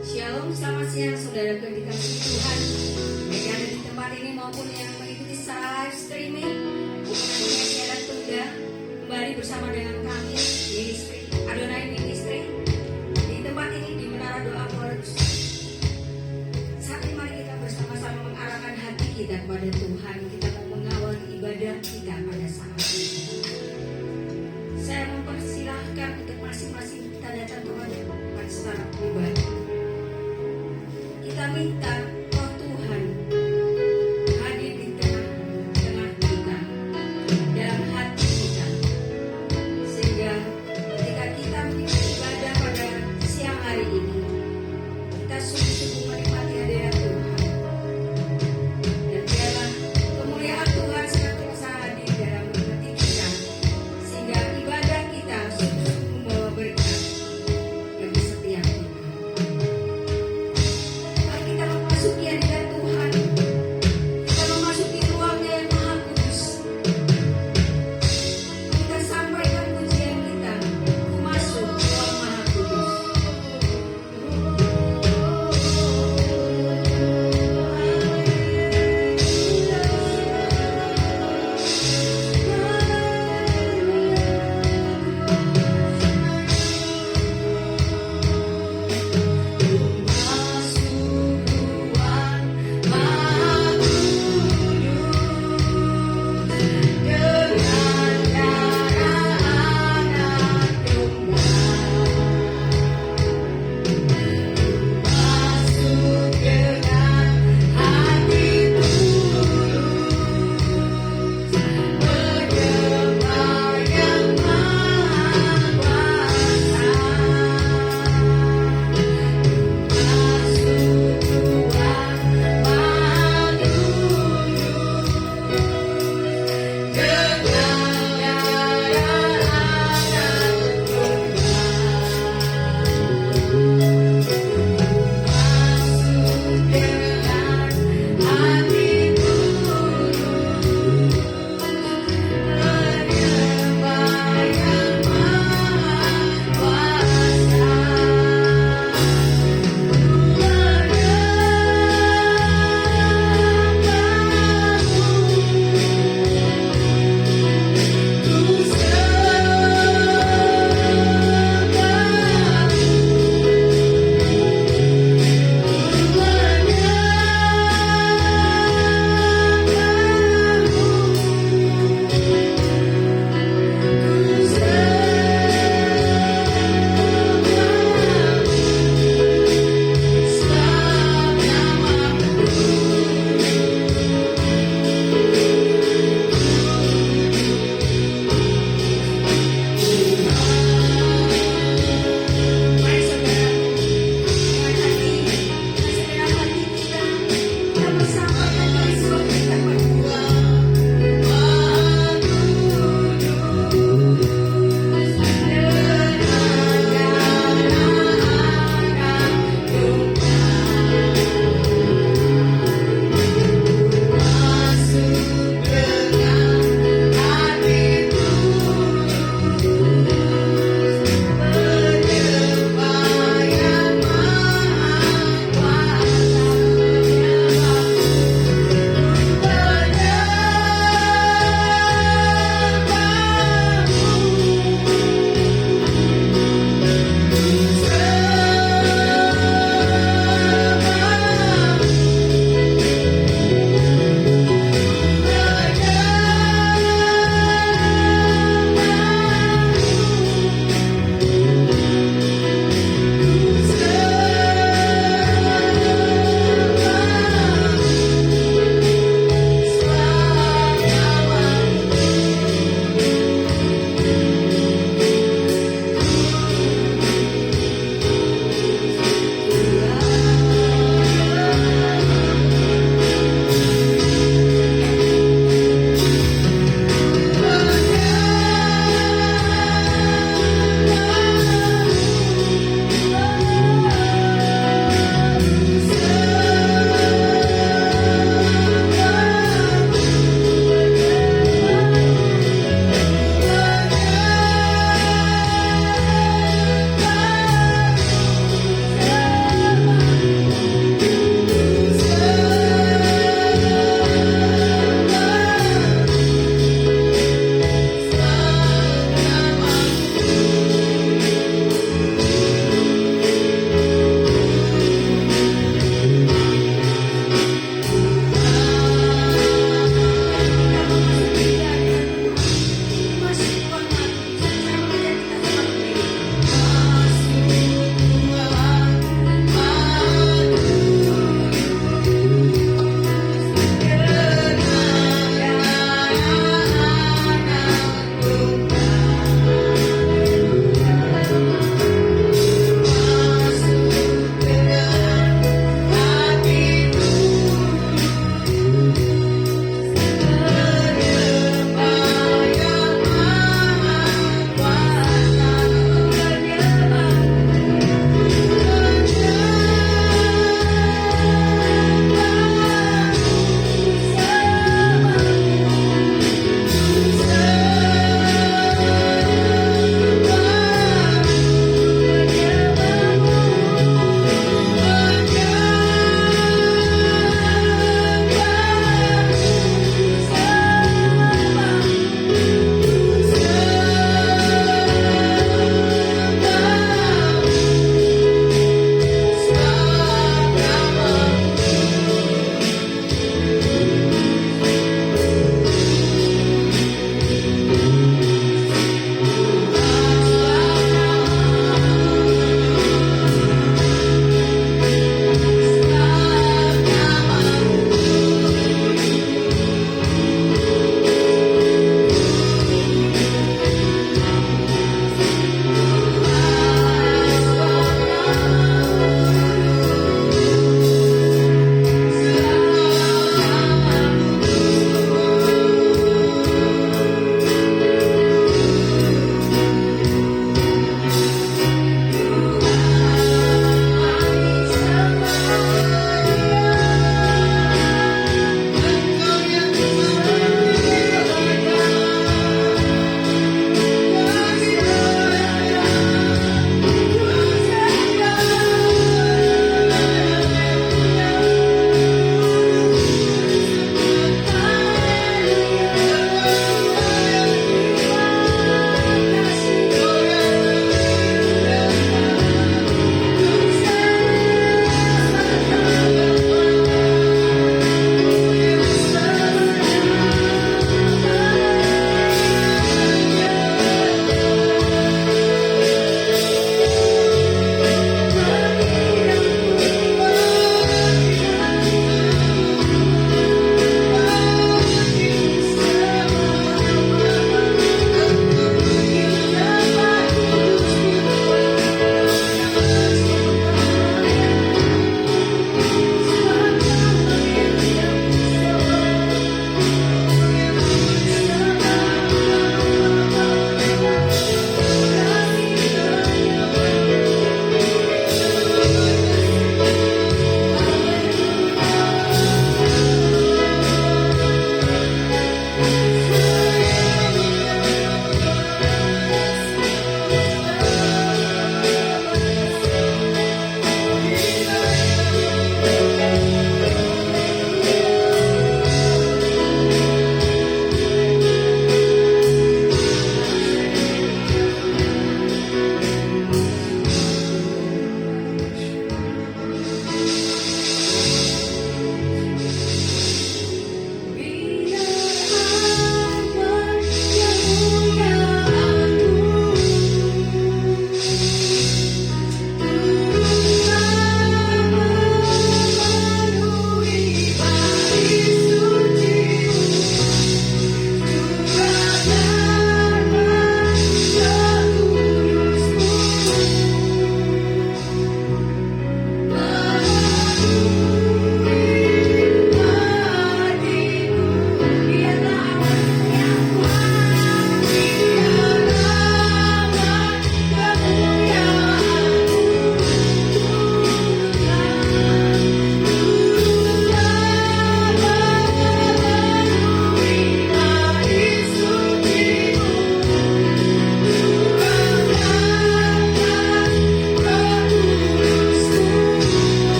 Shalom, selamat siang saudara dikasih Tuhan. Baik yang ada di tempat ini maupun yang mengikuti secara live streaming, bukan siaran tunda kembali bersama dengan kami ministry Adonai Ministry di tempat ini di Menara Doa Forex. Saat ini mari kita bersama-sama mengarahkan hati kita kepada Tuhan. Kita mau mengawali ibadah kita pada saat ini. Saya mempersilahkan untuk masing-masing kita datang kepada Tuhan secara pribadi. Kita minta Roh Tuhan hadir di tengah-tengah kita, dalam hati kita, sehingga ketika kita mengikuti ibadah pada siang hari ini, kita sungguh-sungguh menikmati hadirat Tuhan. Dan biarlah kemuliaan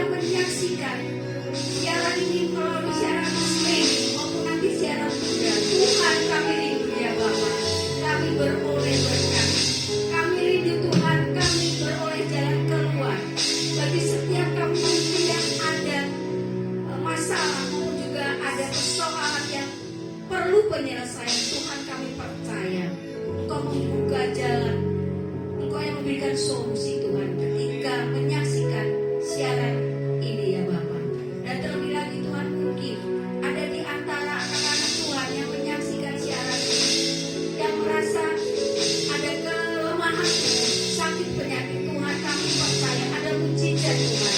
yang menyaksikan siaran ini melalui siaran streaming maupun nanti siaran tunda. Tuhan kami rindu ya Bapak, kami beroleh berkat. Kami rindu Tuhan, kami beroleh jalan keluar bagi setiap kami yang ada masalah maupun juga ada persoalan yang perlu penyelesaian. Tuhan kami percaya Engkau membuka jalan, Engkau yang memberikan solusi Tuhan ketika menyaksikan siaran ini ya Bapak. Dan terlebih lagi Tuhan, mungkin ada di antara anak-anak Tuhan yang menyaksikan siaran ini yang merasa ada kelemahan, sakit penyakit. Tuhan kami percaya ada mujizat Tuhan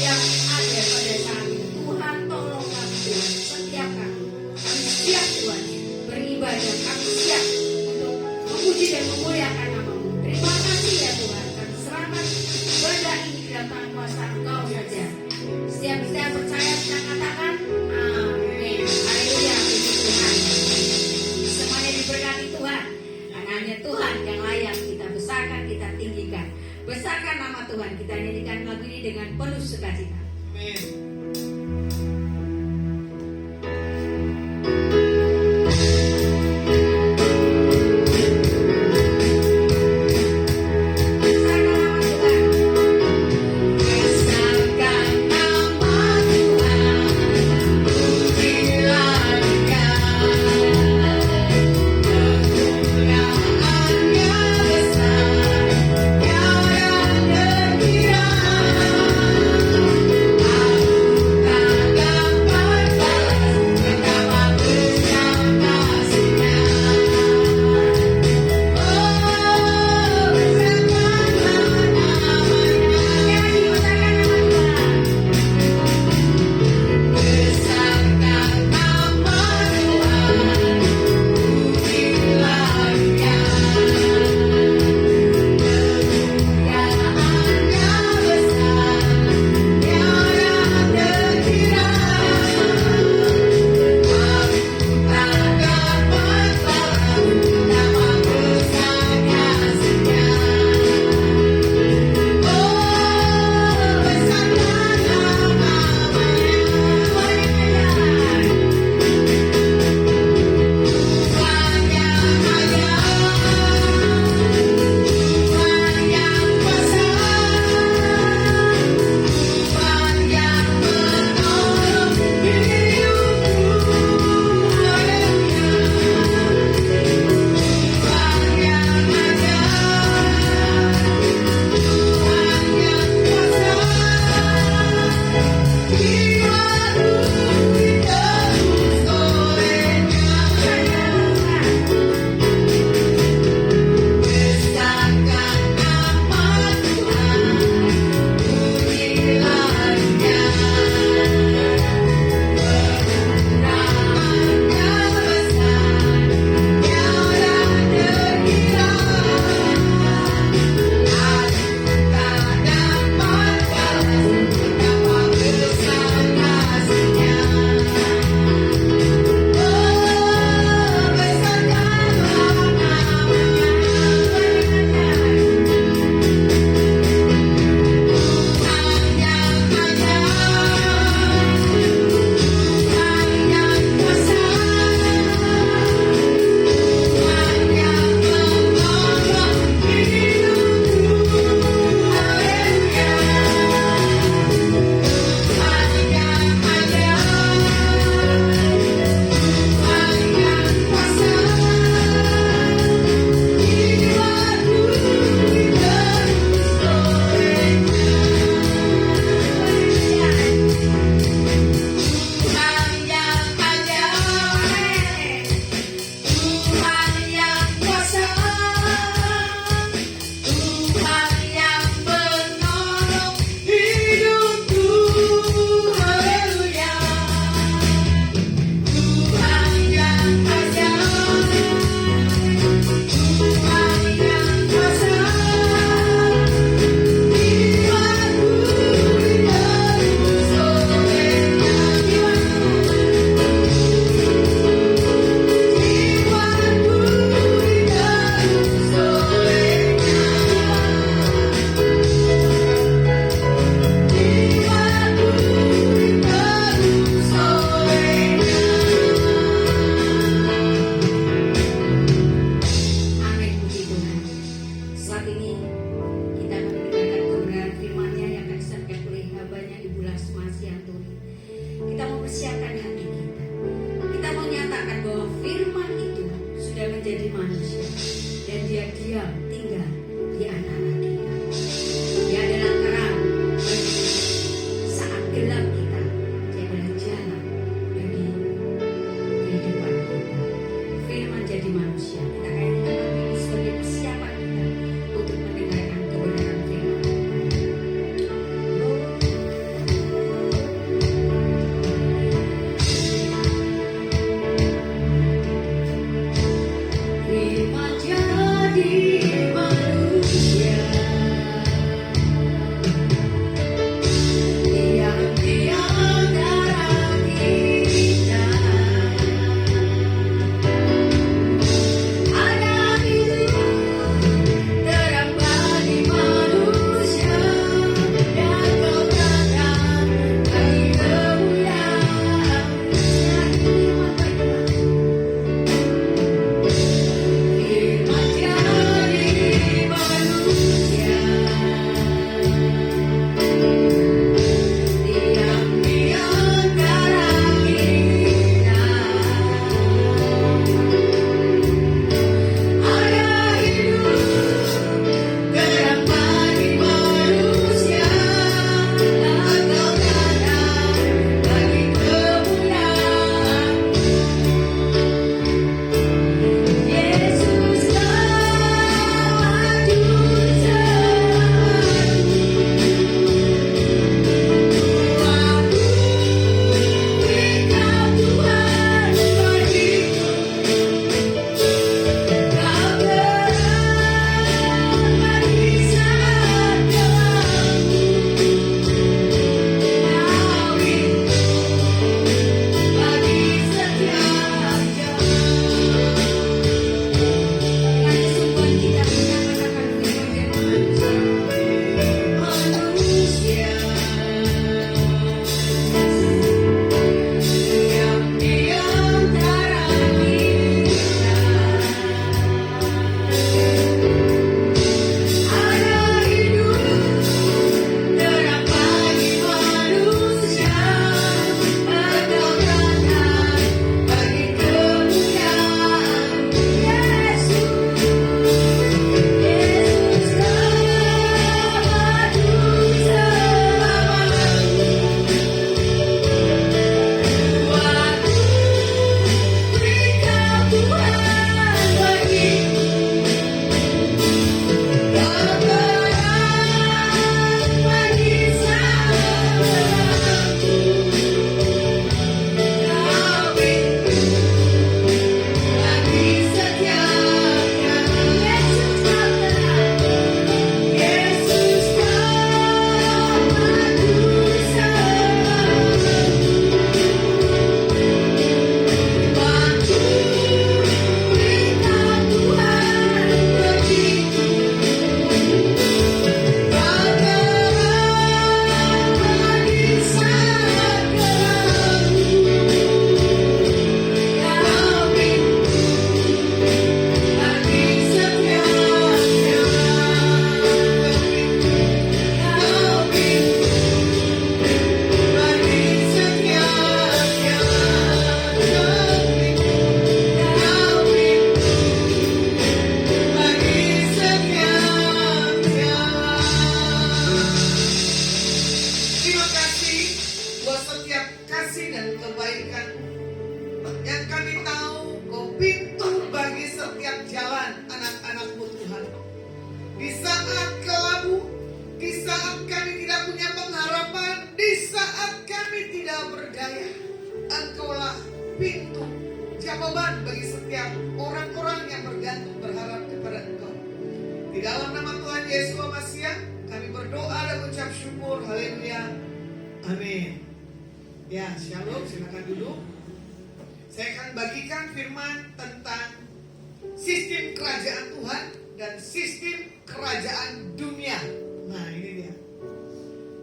yang ada pada saat ini. Tuhan tolonglah Tuhan setiap kami. Kami siap Tuhan beribadah, kami siap untuk memuji dan memuliakan nama-Mu. Terima kasih ya Tuhan, kami serahkan benda ini ke dalam kuasa Engkau saja. Setiap percaya kita katakan amin. Haleluya, puji Tuhan. Semuanya diberkati Tuhan, karena hanya Tuhan yang layak kita besarkan, kita tinggikan. Besarkan nama Tuhan, kita nyanyikan lagu ini dengan penuh sukacita. Amin. Besar, saya. Engkaulah pintu jawaban bagi setiap orang-orang yang bergantung berharap kepada Engkau. Di dalam nama Tuhan Yesus Masiah, kami berdoa dan mengucap syukur. Haleluya. Amin. Ya, shalom, silakan duduk. Saya akan bagikan firman tentang sistem kerajaan Tuhan dan sistem kerajaan dunia. Nah, ini dia.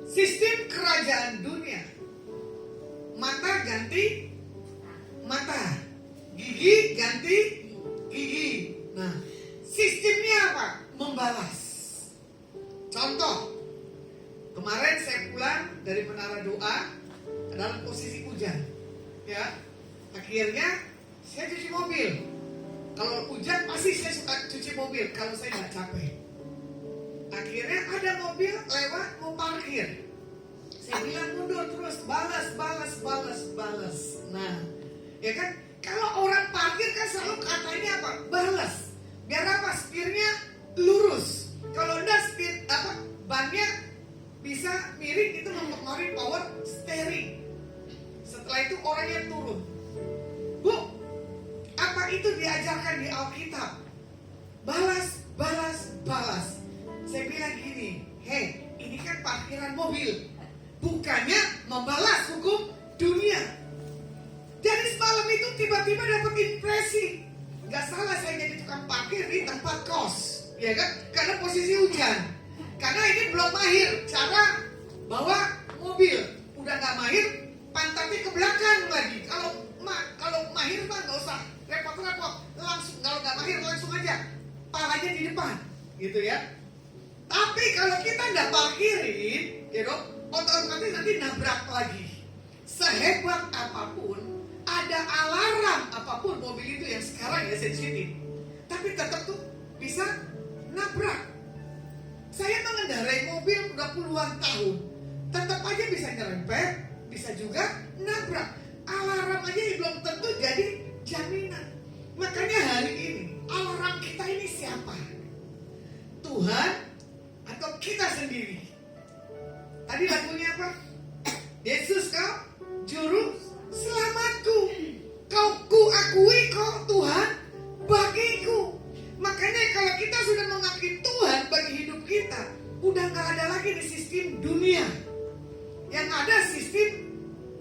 Sistem kerajaan dunia. Mata ganti mata, gigi ganti gigi. Nah, sistemnya apa? Membalas. Contoh, kemarin saya pulang dari menara doa dalam posisi hujan, ya. Akhirnya saya cuci mobil. Kalau hujan pasti saya suka cuci mobil kalau saya nggak capek. Akhirnya ada mobil lewat mau parkir. Saya bilang mundur terus, balas. Nah, ya kan? Kalau orang parkir kan selalu katanya apa? Balas. Biar apa? Setirnya lurus. Kalau enggak setir apa? Bannya bisa miring, itu mempengaruhi power steering. Setelah itu orangnya turun. Bu, apa itu diajarkan di Alkitab? Balas. Saya bilang gini, hei, ini kan parkiran mobil, bukannya membalas hukum dunia. Jadi semalam itu tiba-tiba dapat impresi, gak salah saya jadi tukang parkir di tempat kos, ya kan? Karena posisi hujan. Karena ini belum mahir cara bawa mobil, udah gak mahir, pantatnya ke belakang lagi. Kalau mahir mah gak usah repot-repot, langsung. Kalau gak mahir langsung aja palanya di depan, gitu ya. Tapi kalau kita nggak parkirin, ya dong, otomatis nanti nabrak lagi. Sehebat apapun, ada alarm apapun mobil itu yang sekarang ya sensitif, tapi tetap tuh bisa nabrak. Saya mengendarai mobil udah puluhan tahun, tetap aja bisa nyerempet, bisa juga nabrak. Alarm aja yang belum tentu jadi jaminan. Makanya hari ini alarm kita ini siapa? Tuhan atau kita sendiri? Tadi lagunya apa? Yesus kau juru selamatku, kau kuakui kau Tuhan bagiku. Makanya kalau kita sudah mengakui Tuhan bagi hidup kita, udah gak ada lagi di sistem dunia. Yang ada sistem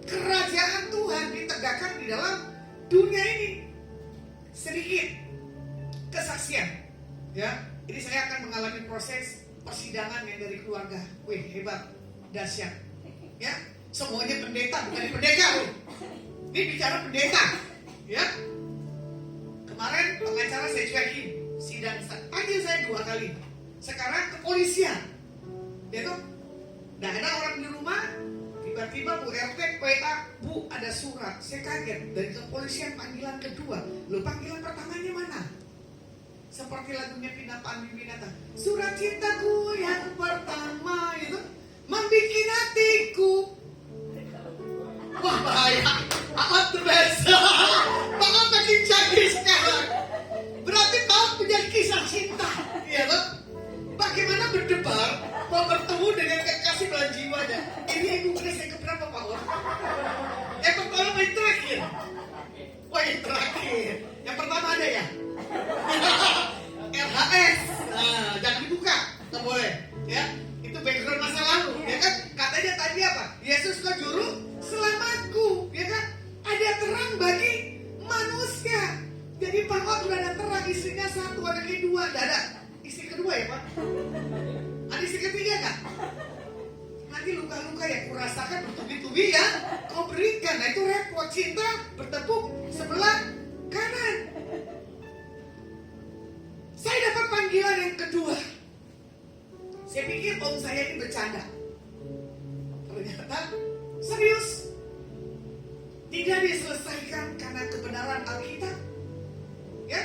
kerajaan Tuhan ditegakkan di dalam dunia ini. Sedikit kesaksian, ya. Ini saya akan mengalami proses persidangan yang dari keluarga. Wih, hebat, dahsyat. Ya, semuanya pendeta, bukan pendekar. Ini bicara pendeta, ya. Kemarin pengacara saya cuekin, sidang panggil saya 2 kali. Sekarang kepolisian, ya toh. Nah, ada orang di rumah, tiba-tiba Bu RT WA, Bu ada surat. Saya kaget, dari kepolisian panggilan kedua. Loh, panggilan pertamanya mana? Seperti lagunya Vina Panduwinata, surat cintaku yang pertama itu membikin hatiku. Wah, bahaya. Amat terbiasa. Malah makin canggih sekarang. Berarti tahu menjadi kisah cinta, ya kan? Bagaimana berdebar mau bertemu dengan kekasih dalam jiwanya. Ini ibu saya keberapa, Pak? Yang pertama, yang terakhir. Wah, yang terakhir. Yang pertama ada ya? RHS. Nah, jangan dibuka, nggak boleh. Ya, itu background masa lalu. Ya kan? Katanya tadi apa? Yesus kau juru selamatku. Ya kan? Ada terang bagi manusia. Jadi Pak sudah ada terang, istrinya 1, anaknya 2. Tidak ada istri kedua ya Pak? Ada istri ketiga nggak? Nanti luka-luka yang kurasakan bertubi-tubi ya kau berikan. Nah itu repot. Cinta bertepuk sebelah kanan. Saya dapat panggilan yang kedua. Saya pikir om saya ini bercanda. Ternyata serius. Tidak diselesaikan karena kebenaran Alkitab. Ya,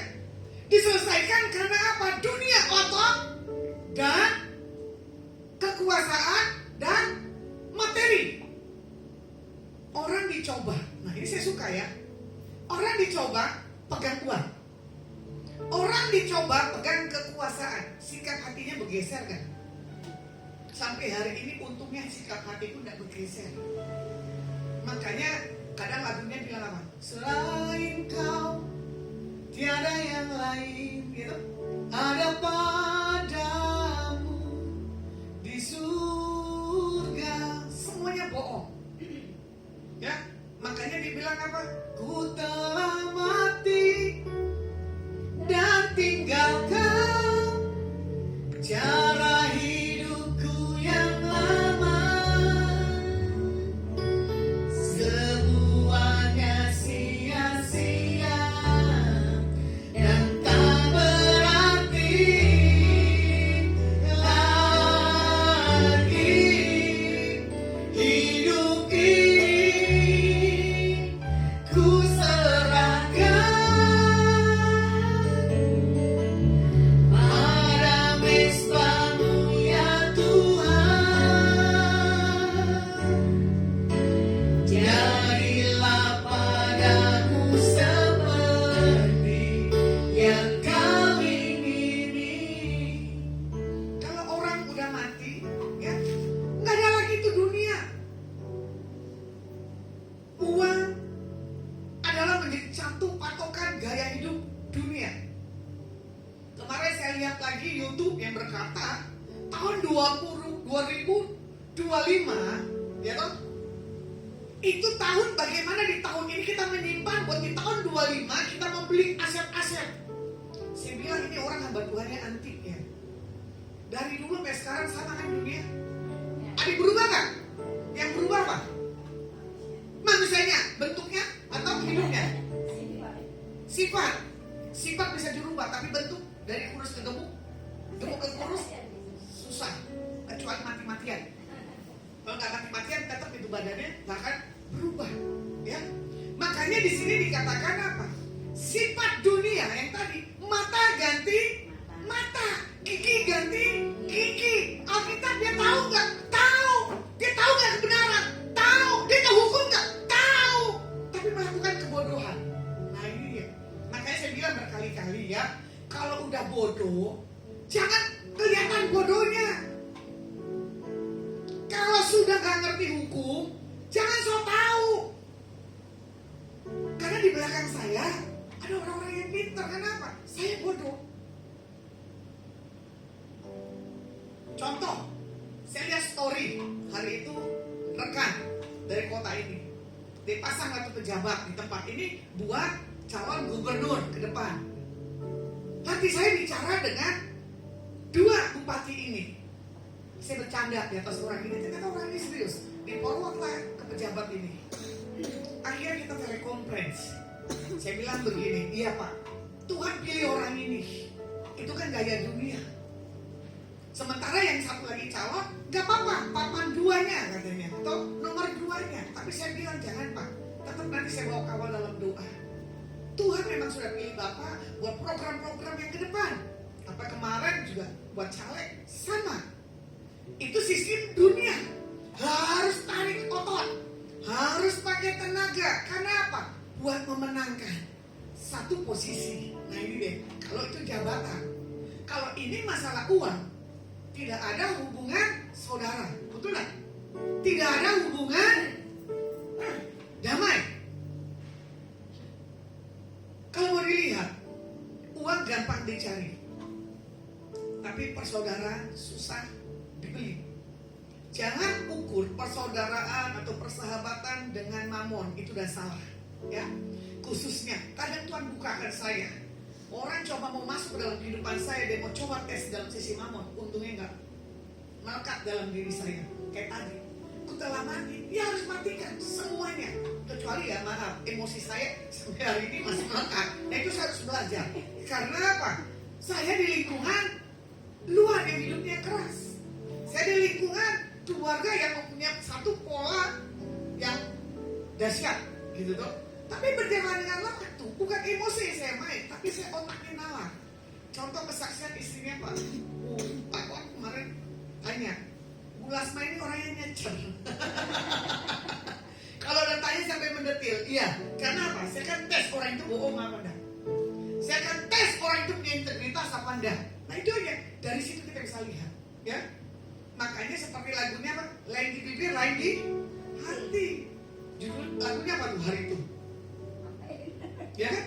diselesaikan karena apa? Dunia kotor dan kekuasaan dan materi. Orang dicoba. Nah ini saya suka ya. Orang dicoba pegang uang. Orang dicoba pegang kekuasaan. Sikap hatinya bergeser kan? Sampai hari ini untungnya sikap hatiku tidak bergeser. Makanya kadang lagunya bilang apa? Selain kau tiada yang lain, gitu. Ada padamu di surga. Semuanya bohong. Ya, makanya dibilang apa? Ku telah mati dan tinggalkan cara hidupku yang lama. Semuanya sia-sia dan tak berarti lagi. Hidup ini ku serahkan pada mesbah-Mu ya Tuhan. Jadilah padaku seperti yang Kau ingini. Kalau orang udah mati, ya nggak ada lagi itu dunia. Uang adalah menjadi satu patokan gaya hidup dunia. Kemarin saya lihat lagi YouTube yang berkata tahun 2025, ya toh, itu tahun bagaimana di tahun ini kita menyimpan buat di tahun 25 kita membeli aset-aset. Saya bilang ini orang hamba Tuhannya antik ya. Dari dulu sampai sekarang sama kan dunia. Ada berubah nggak? Yang berubah apa? Manusianya, bentuknya atau hidupnya? Sifat. Sifat bisa dirubah, tapi bentuk dari kurus ke gemuk, gemuk ke kurus susah. Kecuali mati-matian. Kalau nggak mati-matian, tetap itu badannya bahkan berubah. Ya, makanya di sini dikatakan apa? Sifat dunia yang tadi mata ganti mata, gigi ganti gigi. Alkitab dia tahu nggak? Tahu. Dia tahu nggak kebenaran? Tahu. Dia tahu hukum nggak? Tahu. Tapi melakukan kebodohan. Nah ini dia. Makanya saya bilang berkali-kali ya, kalau udah bodoh, jangan kelihatan bodohnya. Kalau sudah nggak ngerti hukum, jangan sok tahu. Karena di belakang saya ada orang-orang yang pintar. Kenapa? Saya bodoh. Contoh, saya lihat story hari itu rekan dari kota ini. Dipasang satu pejabat di tempat ini buat calon gubernur ke depan. Nanti saya bicara dengan dua bupati ini. Saya bercanda di atas orang ini, ternyata orang ini serius. Di-forward lah ke pejabat ini. Akhirnya kita telekonferensi. Saya bilang begini, iya Pak, Tuhan pilih orang ini. Itu kan gaya dunia. Sementara yang satu lagi calon, gak apa-apa, papan duanya katanya, atau nomor duanya. Tapi saya bilang jangan Pak, tetap nanti saya bawa kawal dalam doa. Tuhan memang sudah pilih Bapak buat program-program yang ke depan. Apa kemarin juga buat caleg, sama. Itu sistem dunia. Harus tarik otot, harus pakai tenaga. Karena apa? Buat memenangkan satu posisi. Nah ini deh, kalau itu jabatan. Kalau ini masalah uang, tidak ada hubungan saudara. Betul nggak? Tidak ada hubungan damai. Kalau mau dilihat, uang gampang dicari, tapi persaudaraan susah dibeli. Jangan ukur persaudaraan atau persahabatan dengan mamon, itu udah salah. Ya, khususnya kadang Tuhan bukakan saya. Orang coba mau masuk ke dalam kehidupan saya, dia mau coba tes dalam sisi mamon, untungnya enggak melekat dalam diri saya. Kayak tadi, ku telah mati, dia harus matikan semuanya. Kecuali ya maaf, emosi saya sampai hari ini masih melekat. Nah itu saya harus belajar. Karena apa? Saya di lingkungan luar yang hidupnya keras. Saya di lingkungan keluarga yang mempunyai satu pola yang dahsyat, gitu tuh. Tapi berjalan dengan waktu, bukan emosi yang saya main, tapi saya otaknya nalar. Contoh kesaksian istrinya Pak. Pak Wan kemarin tanya, Bu Lasma ini orangnya nyecer. Kalau udah tanya sampai mendetil, iya. Karena apa? Saya kan tes orang itu bohong apa enggak. Saya akan tes orang itu punya integritas apa enggak. Nah itu aja, dari situ kita bisa lihat, ya. Makanya seperti lagunya apa? Lain di bibir, lain di hati. Judul apa tuh hari itu? Ya kan?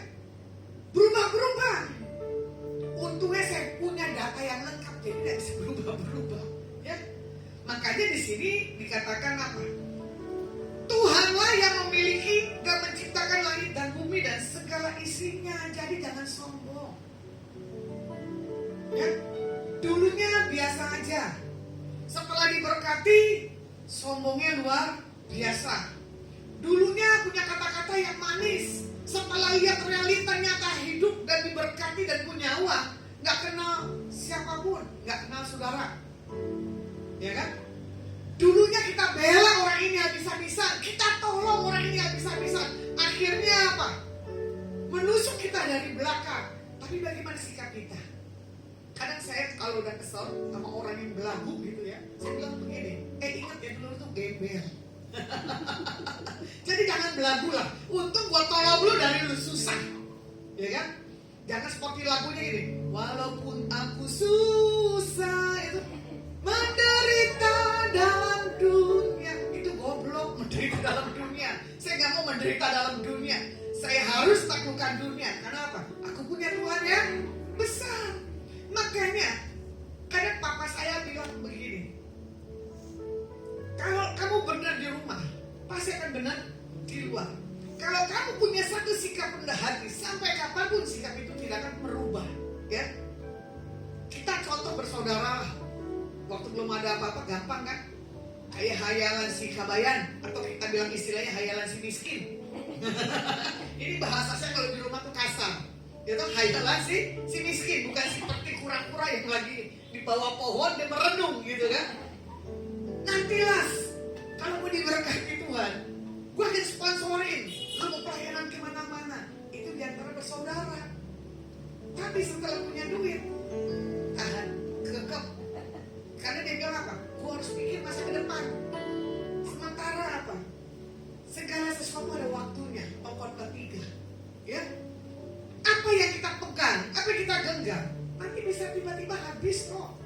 Berubah-berubah. Untungnya saya punya data yang lengkap, jadi tidak bisa berubah-berubah. Ya, makanya di sini dikatakan apa? Tuhanlah yang memiliki dan menciptakan langit dan bumi dan segala isinya. Jadi jangan sombong. Ya, dulunya biasa aja. Setelah diberkati, sombongnya luar biasa. Dulunya punya kata-kata yang manis. Setelah lihat realita nyata hidup dan diberkati dan punya uang, nggak kenal siapapun, nggak kenal saudara. Ya kan? Dulunya kita bela orang ini habis-habisan, kita tolong orang ini habis-habisan. Akhirnya apa? Menusuk kita dari belakang. Tapi bagaimana sikap kita? Kadang saya kalau udah kesel sama orang yang belagu gitu ya, saya bilang begini, ingat ya dulu tuh gembel. Jadi jangan belagu lah. Untung gua tolong lu dari lu susah, ya kan? Jangan seperti lagunya ini. Walaupun aku susah itu menderita dalam dunia, itu goblok menderita dalam dunia. Saya nggak mau menderita dalam dunia. Saya harus taklukkan dunia. Karena apa? Aku punya Tuhan yang besar. Makanya kadang papa saya bilang begini, kalau kamu benar di rumah, pasti akan benar di luar. Kalau kamu punya satu sikap rendah hati, sampai kapanpun sikap itu tidak akan berubah. Ya, kita contoh bersaudara. Waktu belum ada apa-apa gampang kan? Kayak hayalan si kabayan, atau kita bilang istilahnya hayalan si miskin. Ini bahasa saya kalau di rumah tuh kasar. Itu hayalan si miskin, bukan seperti kura-kura yang lagi di bawah pohon dia merenung gitu kan. Nantilah kalau mau diberkati Tuhan, gue akan sponsorin lu mau pelayanan kemana-mana. Itu diantara bersaudara. Tapi setelah punya duit, tahan, kekep. Karena dia bilang apa? Gue harus pikir masa ke depan. Sementara apa? Segala sesuatu ada waktunya. Pokok ketiga, ya. Apa yang kita pegang, apa yang kita genggam, nanti bisa tiba-tiba habis kok.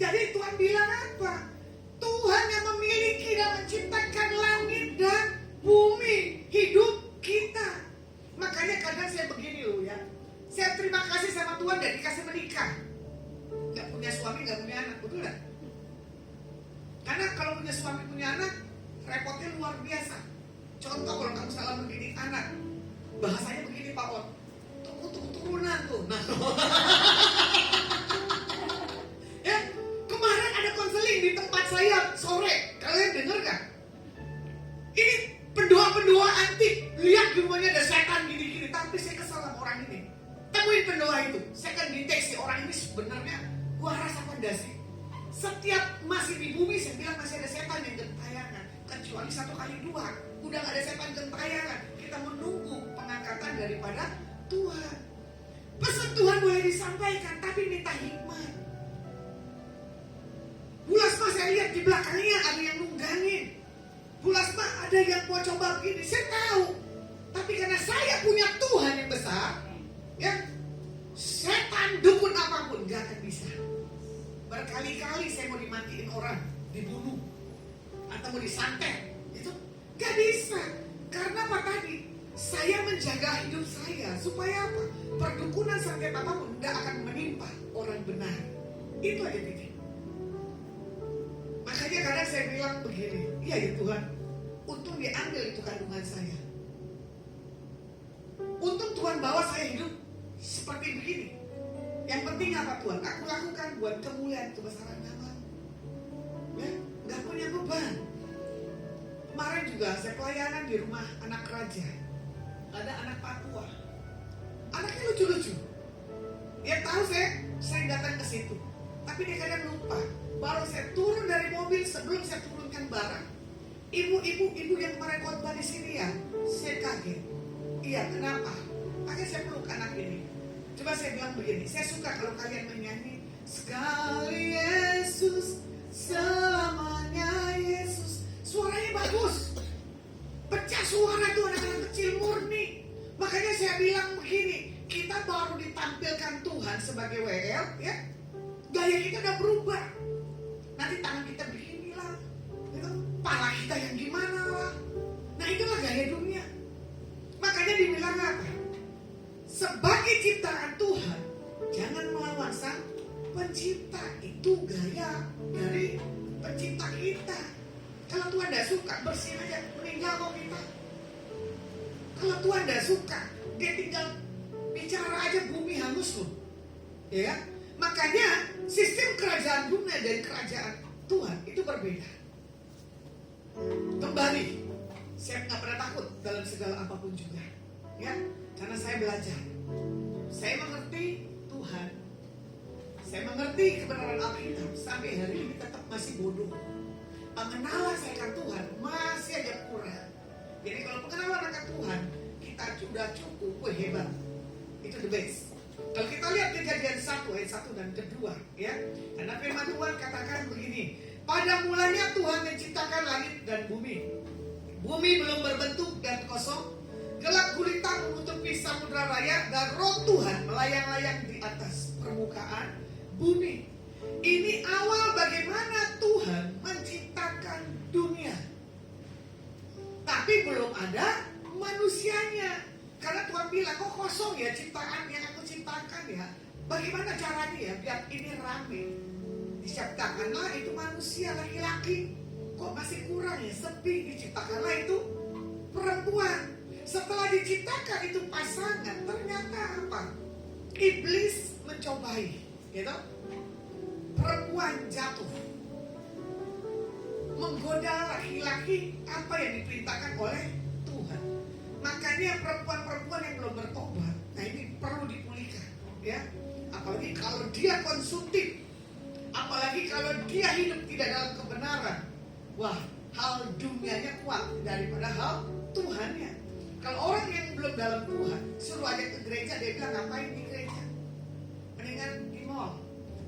Jadi Tuhan bilang apa? Tuhan yang memiliki dan menciptakan langit dan bumi, hidup kita. Makanya kadang saya begini loh ya. Saya terima kasih sama Tuhan dan dikasih menikah. Gak punya suami, gak punya anak, betul gak? Karena kalau punya suami, punya anak, repotnya luar biasa. Contoh kalau kamu salah mendidik anak, bahasanya begini Pak Ot, tunggu turunan tuh. Nah, ya, kemarin ada konseling di tempat saya sore, kalian dengar gak? Ini pendoa-pendoa antik, lihat di rumahnya ada setan gini-gini, tapi saya kesal sama orang ini. Temuin pendoa itu, saya akan deteksi orang ini sebenarnya gua rasa fondasi. Setiap masih di bumi saya bilang masih ada setan yang gentayangan. Kecuali 1 kali 2 udah gak ada setan gentayangan. Kita menunggu pengangkatan daripada Tuhan. Pesan Tuhan boleh disampaikan, tapi minta hikmat. Bulasma saya lihat di belakangnya ada yang nunggangin. Bulasma ada yang mau coba begini, saya tahu. Tapi karena saya punya Tuhan yang besar, ya, setan dukun apapun gak akan bisa. Berkali-kali saya mau dimatiin orang, dibunuh, atau mau disantet, itu gak bisa. Karena apa tadi? Saya menjaga hidup saya supaya apa? Perdukunan santet apapun gak akan menimpa orang benar. Itu aja titik. Makanya kadang saya bilang begini, iya ya Tuhan, untung diambil itu kandungan saya. Untung Tuhan bawa saya hidup seperti begini. Yang penting apa Tuhan? Aku lakukan buat kemuliaan kebesaran nama. Ya, gak punya beban. Kemarin juga saya pelayanan di rumah anak raja. Ada anak Papua. Anaknya lucu-lucu. Dia tahu saya datang ke situ. Tapi dia kadang lupa. Baru saya turun dari mobil sebelum saya turunkan barang. Ibu-ibu yang kemarin khotbah di sini ya, saya kaget. Iya, kenapa? Makanya saya peluk anak ini. Coba saya bilang begini, saya suka kalau kalian menyanyi sekali Yesus, selamanya Yesus. Suaranya bagus, pecah suara tuh anak-anak kecil murni. Makanya saya bilang begini, kita baru ditampilkan Tuhan sebagai WL, ya, gaya kita udah berubah. Nanti tangan kita beginilah, gitu. Pala kita yang gimana lah. Nah itulah gaya dunia. dibilang apa? Sebagai ciptaan Tuhan, jangan melawan sang pencipta. Itu gaya dari pencipta kita. Kalau Tuhan tidak suka, bersihin aja, meninggal kok kita. Kalau Tuhan tidak suka, dia tinggal bicara aja, bumi hangus loh. Ya, makanya sistem kerajaan dunia dan kerajaan Tuhan itu berbeda. Kembali, saya nggak pernah takut dalam segala apapun juga, ya, karena saya belajar, saya mengerti Tuhan, saya mengerti kebenaran Alkitab. Sampai hari ini tetap masih bodoh. Pengenalan saya akan Tuhan masih aja kurang. Jadi kalau pengenalan akan Tuhan kita sudah cukup, hebat, itu the best. Kalau kita lihat Kejadian 1 ayat 1 dan kedua, ya, karena firman Tuhan katakan begini, pada mulanya Tuhan menciptakan langit dan bumi. Bumi belum berbentuk dan kosong, gelap gulita menutupi samudra raya, dan roh Tuhan melayang-layang di atas permukaan bumi. Ini awal bagaimana Tuhan menciptakan dunia. Tapi belum ada manusianya. Karena Tuhan bilang, kok kosong ya ciptaan yang aku ciptakan ya. Bagaimana caranya ya biar ini rame. Diciptakanlah itu manusia laki-laki. Kok masih kurang ya, sepi. Diciptakanlah itu perempuan. Setelah diciptakan itu pasangan, ternyata apa? Iblis mencobai, gitu. Perempuan jatuh, menggoda laki-laki apa yang diperintahkan oleh Tuhan. Makanya perempuan-perempuan yang belum bertobat, nah ini perlu dipulihkan, ya. Apalagi kalau dia konsumtif, apalagi kalau dia hidup tidak dalam kebenaran. Wah, hal dunianya kuat daripada hal Tuhannya. Kalau orang yang belum dalam Tuhan, suruh aja ke gereja, dia bilang ngapain di gereja? Mendingan di mall.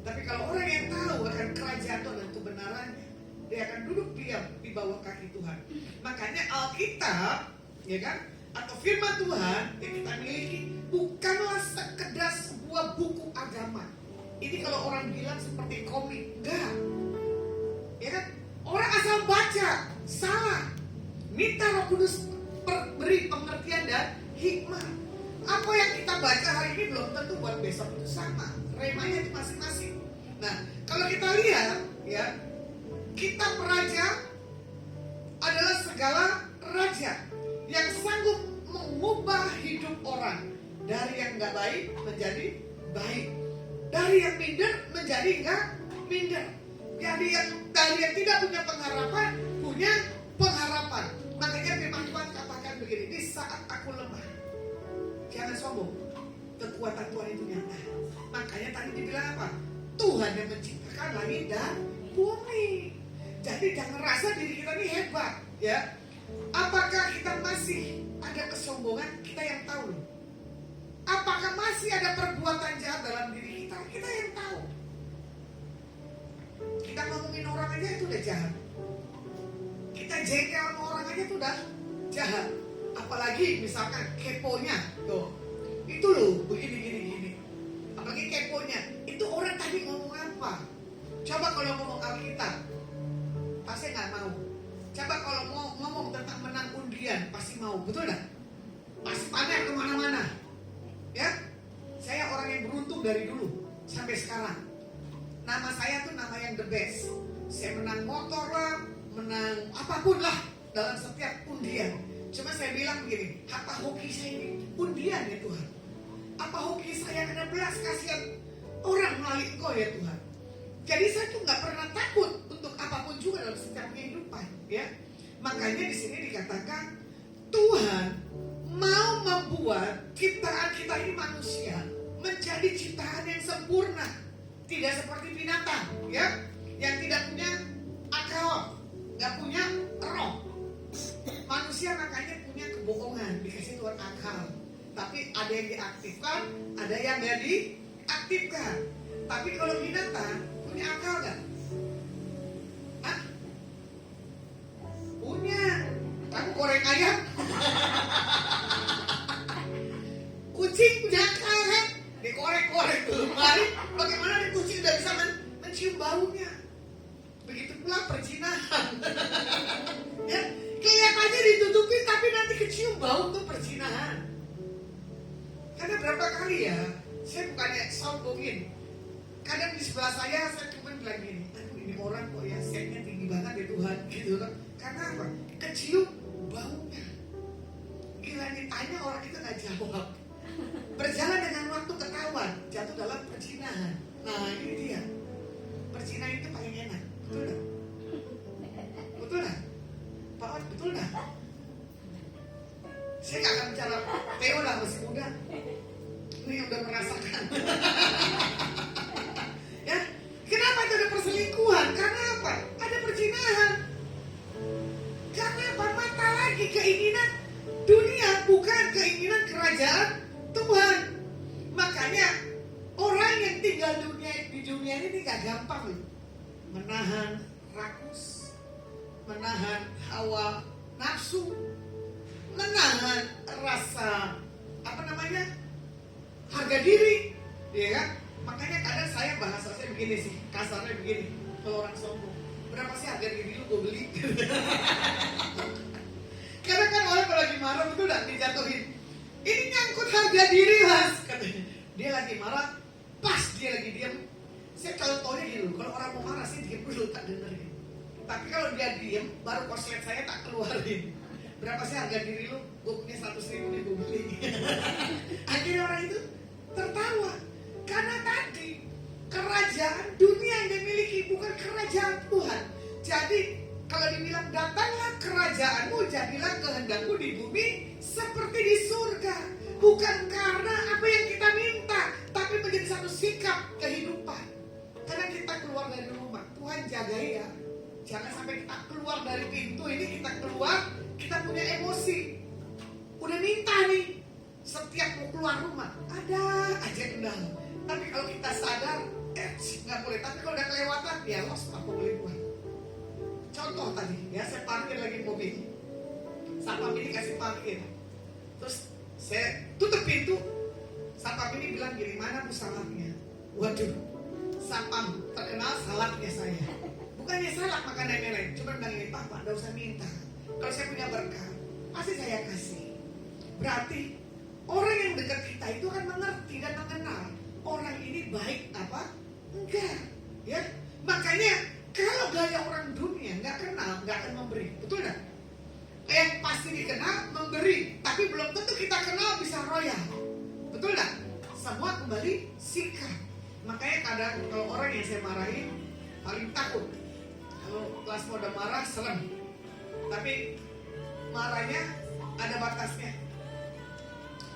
Tapi kalau orang yang tahu akan kerajaan Tuhan dan kebenarannya, dia akan duduk diam di bawah kaki Tuhan. Makanya Alkitab, ya kan, atau firman Tuhan yang kita miliki bukanlah sekedar sebuah buku agama. Ini kalau orang bilang seperti komik, enggak. Ya kan? Orang asal baca, salah. Minta Roh Kudus beri pengertian dan hikmah. Apa yang kita baca hari ini belum tentu buat besok itu sama. Remanya itu masing-masing. Nah, kalau kita lihat, ya, kitab raja adalah segala raja yang sanggup mengubah hidup orang dari yang nggak baik menjadi baik, dari yang minder menjadi nggak minder, jadi dari yang tidak punya pengharapan punya pengharapan. Makanya firman Tuhan katakan begini, di saat aku lemah, jangan sombong, kekuatan Tuhan itu nyata. Makanya tadi dibilang apa? Tuhan yang menciptakan langit dan bumi. Jadi jangan rasa diri kita ini hebat, ya. Apakah kita masih ada kesombongan? Kita yang tahu. Apakah masih ada perbuatan jahat dalam diri kita? Kita yang tahu. Kita ngomongin orang aja itu udah jahat. Kita jengkel sama orang aja itu udah jahat. Apalagi misalkan keponya, tuh, itu loh begini. Apalagi keponya, itu orang tadi ngomong apa? Coba kalau ngomong Alkitab, pasti nggak mau. Coba kalau mau ngomong tentang menang undian, pasti mau, betul nggak? Pasti pamer kemana-mana. Ya, saya orang yang beruntung dari dulu sampai sekarang. Nama saya tuh nama yang the best. Saya menang motor lah, menang apapun lah dalam setiap undian. Cuma saya bilang begini, apa hoki saya ini undian ya Tuhan? Apa hoki saya kena belas kasihan orang melalui Engkau ya Tuhan? Jadi saya tuh nggak pernah takut untuk apapun juga dalam setiap kehidupan, ya. Makanya di sini dikatakan Tuhan mau membuat ciptaan kita ini manusia menjadi ciptaan yang sempurna, tidak seperti binatang, ya, yang tidak punya akal, nggak punya roh. Manusia makanya punya kebohongan, dikasih Tuhan akal. Tapi ada yang diaktifkan, ada yang nggak diaktifkan. Tapi kalau binatang punya akal nggak? Hah? Punya. Kamu goreng ayam? Kucing punya akal kan? Dikorek-korek dulu. Mari, bagaimana nih kucing udah bisa mencium baunya? Begitu pula perzinahan. Ya, kelihatannya ditutupin tapi nanti kecium bau tuh perzinahan. Karena berapa kali ya, saya bukannya sombongin. Kadang di sebelah saya cuma bilang gini, aduh ini orang kok ya setnya tinggi banget ya Tuhan gitu kan. Karena apa? Kecium baunya. Gila ditanya orang itu gak jawab. Berjalan dengan waktu ketahuan, jatuh dalam perzinahan. Nah ini dia. Perzinahan itu paling enak. Betul gak? Betul gak? Pak Ot, betul gak? Saya gak akan bicara Theo lah masih muda. Ini yang udah merasakan. Ya, kenapa itu ada perselingkuhan? Karena apa? Ada perzinahan. Karena apa? Mata lagi keinginan dunia, bukan keinginan kerajaan Tuhan. Makanya orang yang tinggal di dunia ini gak gampang loh. Menahan rakus, menahan hawa nafsu, menahan rasa harga diri, ya kan? Makanya kadang saya bahasa saya begini sih, kasarnya begini. Kalau orang sombong, berapa sih harga diri lu gue beli? Karena kan orang kalau lagi marah itu udah dijatuhin. Ini nyangkut harga diri mas, katanya. Dia lagi marah, pas dia lagi diam. Saya kalau taunya gitu, kalau orang mau marah sih diam dulu, tak dengerin. Tapi kalau dia diam, baru koslet saya tak keluarin. Berapa sih harga diri lu? Gue punya 100.000 nih gue beli. Akhirnya orang itu tertawa. Karena tadi kerajaan dunia yang dimiliki bukan kerajaan Tuhan. Jadi kalau dibilang datanglah kerajaanmu, jadilah kehendakmu di bumi seperti di surga. Bukan karena apa yang kita minta, tapi menjadi satu sikap kehidupan. Karena kita keluar dari rumah, Tuhan jagai ya. Jangan sampai kita keluar dari pintu ini, kita keluar, kita punya emosi. Udah minta nih, setiap mau keluar rumah, ada aja kendala. Tapi kalau kita sadar, nggak boleh. Tapi kalau udah kelewatan, ya los, apa boleh buat. Contoh tadi, ya saya parkir lagi mobil. Satpam ini kasih parkir. Terus saya tutup pintu. Satpam ini bilang gini, mana bu salaknya? Waduh, satpam terkenal salaknya saya. Bukannya salak makan yang lain, cuma bilang ini, Pak, gak usah minta. Kalau saya punya berkah, pasti saya kasih. Berarti orang yang dekat kita itu akan mengerti dan mengenal orang ini baik apa enggak, ya. Makanya kalau gaya orang dunia nggak kenal, nggak akan memberi, betul nggak? Yang pasti dikenal memberi, tapi belum tentu kita kenal bisa royal, betul nggak? Semua kembali sikap. Makanya kadang kalau orang yang saya marahin paling takut. Kalau kelas mode marah serem, tapi marahnya ada batasnya.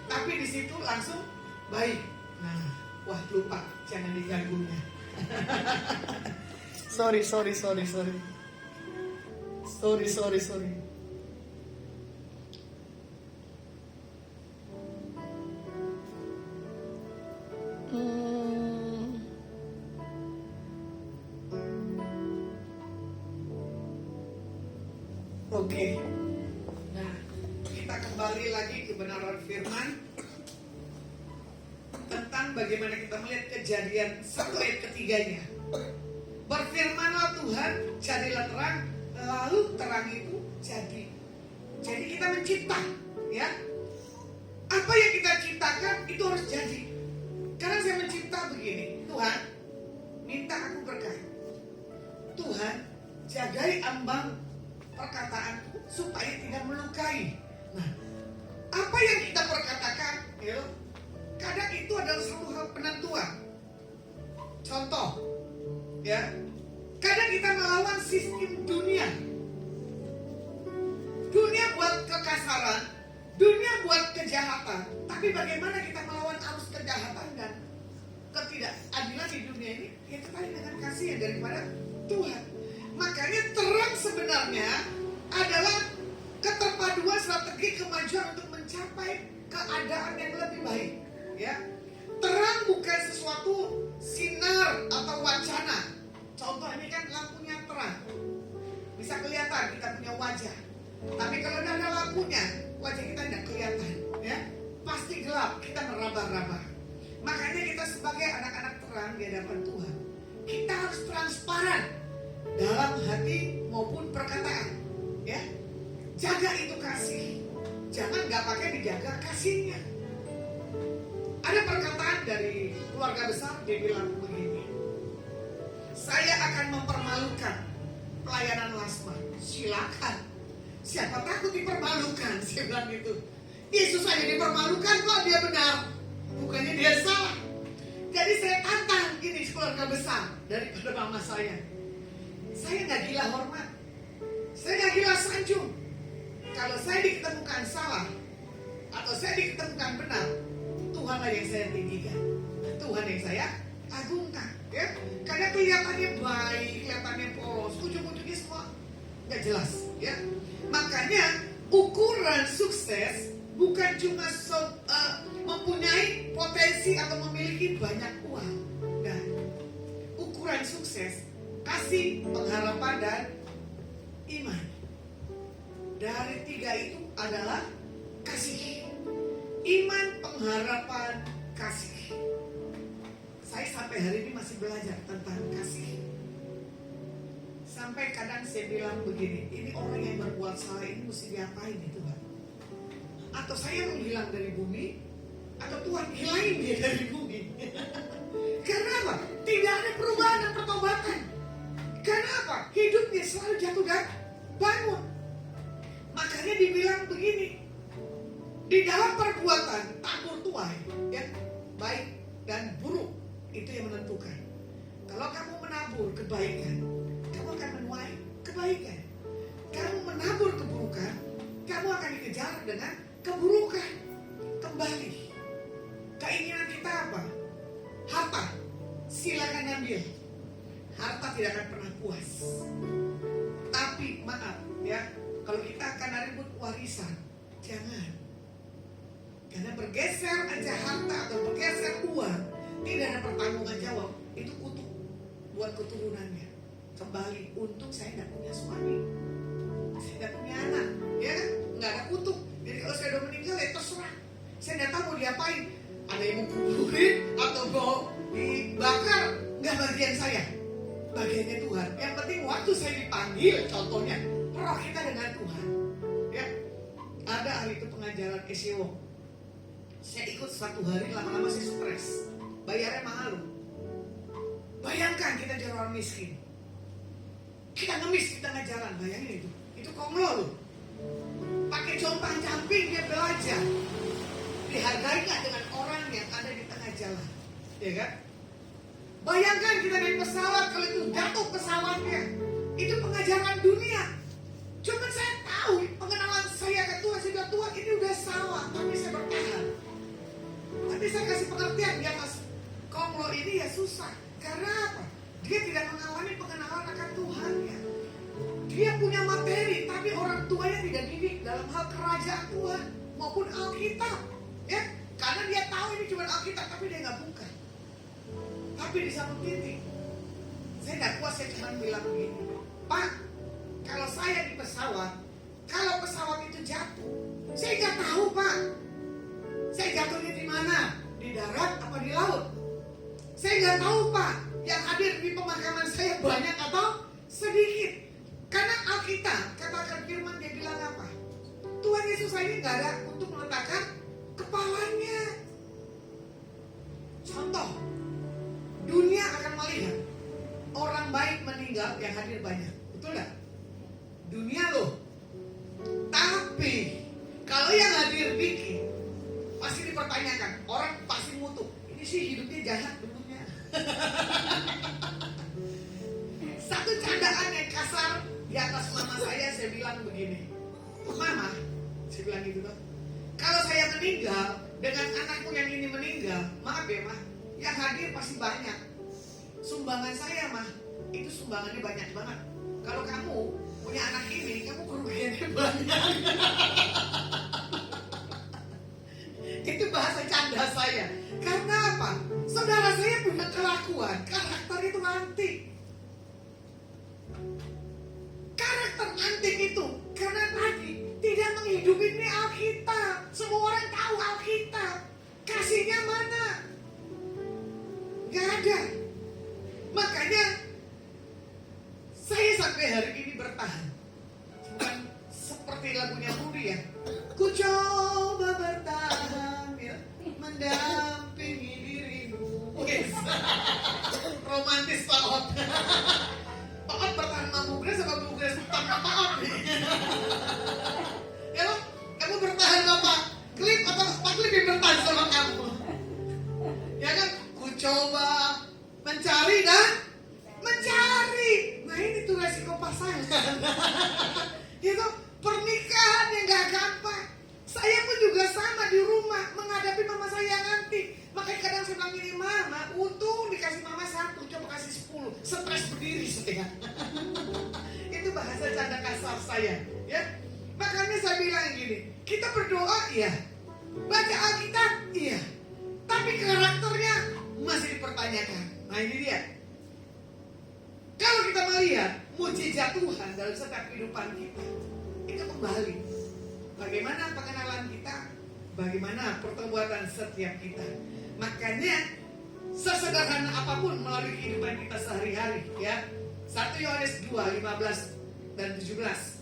Tapi di situ langsung baik. Nah, wah lupa, jangan diganggunya. Sorry. Oke. Nah, kita kembali lagi ke kebenaran firman tentang bagaimana kita melihat kejadian 1 ayat ketiganya. Berfirmanlah Tuhan, jadilah terang, lalu terang itu jadi. Jadi kita mencipta, ya. Apa yang kita ciptakan itu harus jadi. Karena saya mencipta begini, Tuhan, minta aku berkah. Tuhan, jagai ambang perkataanku supaya tidak melukai. Nah, apa yang kita perkatakan, ya, kadang itu adalah satu hal penentuan. Contoh, ya, kadang kita melawan sistem dunia. Dunia buat kekasaran, dunia buat kejahatan. Tapi bagaimana kita melawan arus kejahatan dan ketidakadilan di dunia ini? Itu tadi dengan kasih daripada Tuhan. Makanya terang sebenarnya adalah keterpaduan strategi kemajuan untuk mencapai keadaan yang lebih baik. Ya, terang bukan sesuatu sinar atau wacana. Contoh ini kan lampunya terang, bisa kelihatan kita punya wajah. Tapi kalau tidak ada lampunya, wajah kita tidak kelihatan. Ya, pasti gelap, kita meraba-raba. Makanya kita sebagai anak-anak terang di hadapan Tuhan, kita harus transparan dalam hati maupun perkataan, ya. Jaga itu kasih, jangan nggak pakai dijaga kasihnya. Ada perkataan dari keluarga besar, dia bilang begini, saya akan mempermalukan pelayanan Lasma. Silakan, siapa takut dipermalukan? Saya bilang gitu. Yesus aja dipermalukan kok, dia benar, bukannya dia salah. Jadi saya tantang ini keluarga besar daripada mama saya. Saya nggak gila hormat, saya nggak gila sanjung. Kalau saya diketemukan salah atau saya diketemukan benar, Tuhanlah yang saya tinggikan, Tuhan yang saya agungkan, ya. Karena kelihatannya baik, kelihatannya polos, ujung-ujungnya semua nggak jelas, ya. Makanya ukuran sukses bukan cuma mempunyai potensi atau memiliki banyak uang. Nah, ukuran sukses kasih, pengharapan, dan iman. Dari tiga itu adalah kasih. Iman, pengharapan, kasih. Saya sampai hari ini masih belajar tentang kasih. Sampai kadang saya bilang begini, ini orang yang berbuat salah ini mesti diapain ya Tuhan? Atau saya menghilang dari bumi, atau Tuhan hilangin dia dari bumi. Karena apa? Tidak ada perubahan dan pertobatan. Karena apa? Hidupnya selalu jatuh dan bangun. Makanya dibilang begini, di dalam perbuatan tabur tuai, ya, baik dan buruk itu yang menentukan. Kalau kamu menabur kebaikan, kamu akan menuai kebaikan. Kamu menabur keburukan, kamu akan dikejar dengan keburukan. Kembali, keinginan kita apa? Harta, silakan ambil. Harta tidak akan pernah puas. Tapi maaf ya, kalau kita akan ribut warisan, jangan. Karena bergeser aja harta atau bergeser uang, tidak ada pertanggungan jawab, itu kutuk buat keturunannya. Kembali, untung saya tidak punya suami, saya tidak punya anak, ya kan? Nggak ada kutuk. Jadi kalau saya udah meninggal ya terserah. Saya nggak tahu mau diapain. Ada yang mau kuburin atau mau dibakar, nggak bagian saya. Bagiannya Tuhan. Yang penting waktu saya dipanggil, contohnya roh kita dengan Tuhan, ya. Ada hari itu pengajaran SEO. Saya ikut 1 hari, lama-lama saya stres. Bayarnya mahal loh. Bayangkan kita jadi orang miskin, kita ngemis, kita ngajaran, bayangin itu. Itu konglo loh. Pakai jompang camping dia belajar. Dihargai gak dengan orang yang ada di tengah jalan, ya kan? Bayangkan kita naik pesawat, kalau itu jatuh pesawatnya, itu pengajaran dunia. Cuma saya tahu pengenalan saya ke Tuhan, saya bilang Tuhan ini udah salah, tapi saya bertahan. Tapi saya kasih pengertian di atas konglo ini ya susah. Karena apa? Dia tidak mengalami pengenalan akan Tuhannya. Dia punya materi, tapi orang tuanya tidak didik dalam hal kerajaan Tuhan maupun Alkitab, ya. Karena dia tahu ini cuma Alkitab, tapi dia nggak buka. Tapi di satu titik, saya nggak kuat, saya cuma bilang begini, Pak, kalau saya di pesawat, kalau pesawat itu jatuh, saya nggak tahu Pak, saya jatuhnya di mana, di darat apa di laut. Saya nggak tahu Pak, yang hadir di pemakaman saya banyak atau sedikit. Karena Alkitab katakan firman dia bilang apa? Tuhan Yesus ini nggak ada untuk meletakkan kepalanya. Contoh, dunia akan melihat orang baik meninggal yang hadir banyak, betul nggak? Dunia loh. Tapi kalau yang hadir dikit, pasti dipertanyakan. Orang pasti mutu. Ini sih hidupnya jahat bentuknya. Satu candaan yang kasar di atas mama saya bilang begini, Mama, saya bilang gitu tuh, kalau saya meninggal dengan anakku yang ini meninggal, maaf ya mah, yang hadir pasti banyak. Sumbangan saya mah, itu sumbangannya banyak banget. Kalau kamu punya anak ini, kamu kerugiannya banyak. Itu bahasa canda saya. Karena apa? Saudara saya punya kelakuan, karakter itu antik. Karakter antik itu karena tadi tidak menghidupi ini Alkitab. Semua orang tahu Alkitab. Kasihnya mana? Gak ada. Makanya saya sampai hari ini bertahan. Bukan seperti lagunya Budi ya. Ku coba bertahan ya, mendampingi Romantis Pak Ot. Pak Ot bertahan sama Bu Grace sama Bu Grace bertahan sama Pak Ot. Ya lo, kamu bertahan sama Klip atau Pak Klip yang bertahan sama kamu? Ya kan, ku coba mencari dan mencari. Nah ini tuh resiko pasangan. Itu pernikahan yang gak gampang. Saya pun juga sama di rumah menghadapi mama saya nanti. Makanya kadang saya bilang ini mama, untung dikasih mama 1, coba kasih 10, stres berdiri saya. Itu bahasa canda kasar saya, ya. Makanya saya bilang gini, kita berdoa iya, baca Alkitab iya, tapi karakternya masih dipertanyakan. Nah ini dia. Kalau kita melihat mujizat Tuhan dalam setiap kehidupan kita, itu kembali bagaimana pengenalan kita, bagaimana pertobatan setiap kita. Makanya sesederhana apapun melalui kehidupan kita sehari-hari, ya. 1 Yohanes 2, 15 dan 17.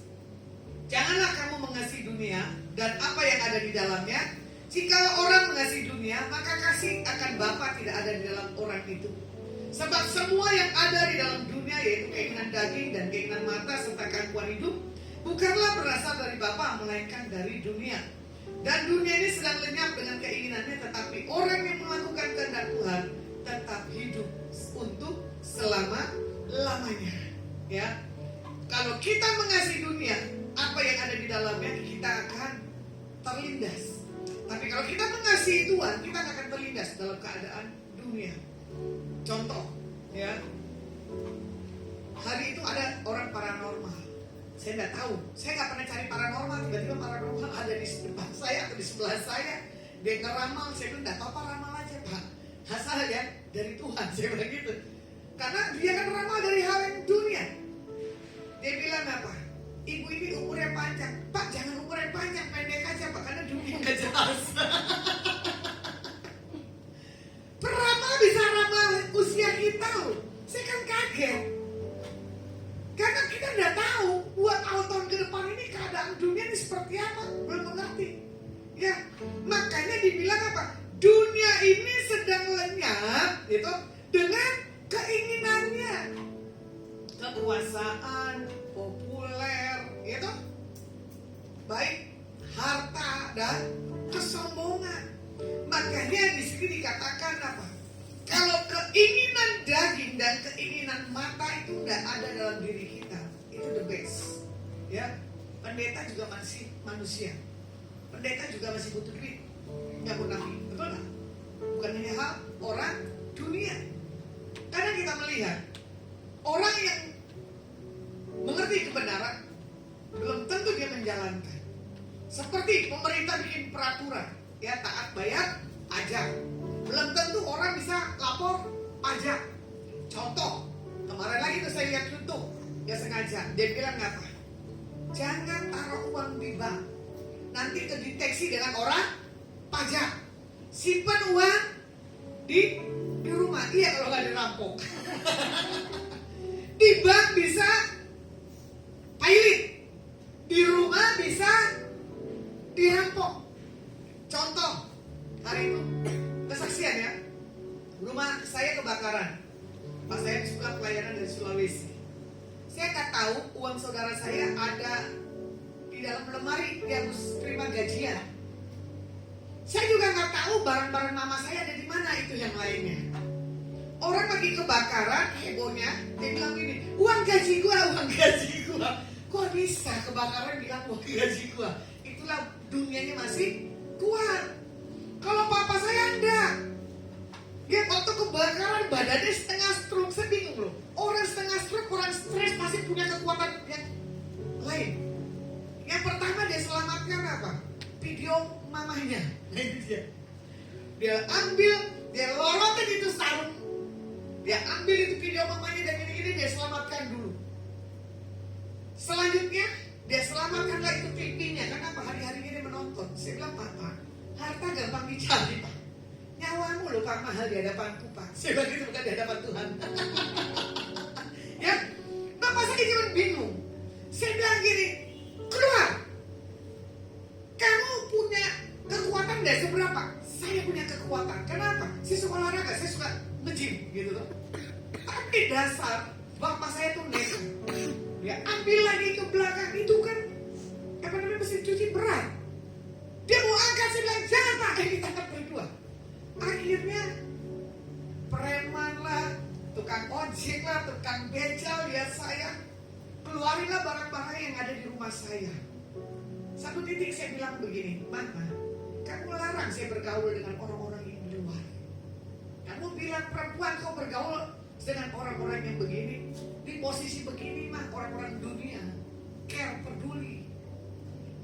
Janganlah kamu mengasihi dunia dan apa yang ada di dalamnya. Jikalau orang mengasihi dunia, maka kasih akan Bapa tidak ada di dalam orang itu. Sebab semua yang ada di dalam dunia, yaitu keinginan daging dan keinginan mata serta keangkuhan hidup, bukanlah berasal dari Bapa, melainkan dari dunia. Dan dunia ini sedang lenyap dengan keinginannya, tetapi orang yang melakukan kehendak Tuhan tetap hidup untuk selama-lamanya. Ya, kalau kita mengasihi dunia, apa yang ada di dalamnya kita akan terlindas. Tapi kalau kita mengasihi Tuhan, kita nggak akan terlindas dalam keadaan dunia. Contoh, ya, hari itu ada orang paranormal. Saya nggak tahu, saya nggak pernah cari paranormal. Tiba-tiba paranormal ada di depan saya atau di sebelah saya. Dia ngeramal, saya bilang nggak tahu apa ramal aja Pak. Asal ya dari Tuhan, saya bilang gitu. Karena dia kan ramal dari hal yang dunia. Dia bilang apa? Ibu ini umurnya panjang. Pak jangan umurnya panjang, pendek aja Pak, karena dunia nggak jelas. Peramal bisa ramal usia kita loh. Saya kan kaget. Karena kita nggak tahu 2 tahun ke depan ini keadaan dunia ini seperti apa, belum mengerti. Ya, makanya dibilang apa? Dunia ini sedang lenyap, gitu, dengan keinginannya, kekuasaan, populer, gitu, baik harta dan kesombongan. Makanya di sini dikatakan apa? Kalau keinginan daging dan keinginan mata itu tidak ada dalam diri kita, itu the best. Ya, pendeta juga masih manusia. Pendeta juga masih butuh duit, nggak munafik, betul nggak? Bukan hanya hal orang dunia. Karena kita melihat orang yang mengerti kebenaran belum tentu dia menjalankan. Seperti pemerintah bikin peraturan, ya taat bayar pajak. Belum tentu orang bisa lapor pajak. Contoh, kemarin lagi tuh saya lihat YouTube, gak sengaja, dia bilang apa? Jangan taruh uang di bank, nanti terdeteksi dengan orang pajak. Simpan uang di rumah, iya kalau nggak dirampok. Di bank bisa pilot, di rumah bisa dirampok. Contoh, hari itu kesaksian ya, rumah saya kebakaran. Pas saya di sebelah pelayanan dari Sulawesi. Saya nggak tahu uang saudara saya ada di dalam lemari, dia harus terima gajian. Saya juga nggak tahu barang-barang mama saya ada di mana, itu yang lainnya. Orang lagi kebakaran, hebohnya, dia bilang gini, uang gaji gua. Kok bisa kebakaran bilang uang gaji gua? Itulah dunianya masih kuat. Kalau papa saya enggak. Dia waktu kebakaran badannya setengah stroke, saya bingung loh. Orang setengah stroke, orang stres pasti punya kekuatan yang lain. Yang pertama dia selamatkan apa? Video mamanya. Nah itu dia. Dia ambil, dia lorotin itu sarung. Dia ambil itu video mamanya dan ini dia selamatkan dulu. Selanjutnya dia selamatkanlah itu TV-nya. Kenapa? Hari-hari ini menonton. Saya bilang, Papa, harta gampang dicari Pak. Nyawamu loh Pak mahal di hadapanku Pak. Saya bilang itu bukan di hadapan Tuhan. Ya, Bapak saya cuma bingung. Saya bilang gini, keluar. Kamu punya kekuatan dari seberapa? Saya punya kekuatan. Kenapa? Saya suka olahraga, saya suka nge-gym gitu loh. Tapi dasar bapak saya tuh nekat. Ya ambil lagi ke belakang itu kan apa namanya mesin cuci berat. Dia mau angkat, saya bilang jangan Pak, kita angkat berdua. Akhirnya preman lah, tukang ojek lah, tukang becal lihat saya, keluarinlah barang-barang yang ada di rumah saya. Satu titik saya bilang begini, Mama, kamu larang saya bergaul dengan orang-orang yang di luar. Kamu bilang perempuan kau bergaul dengan orang-orang yang begini, di posisi begini mah orang-orang dunia care, peduli.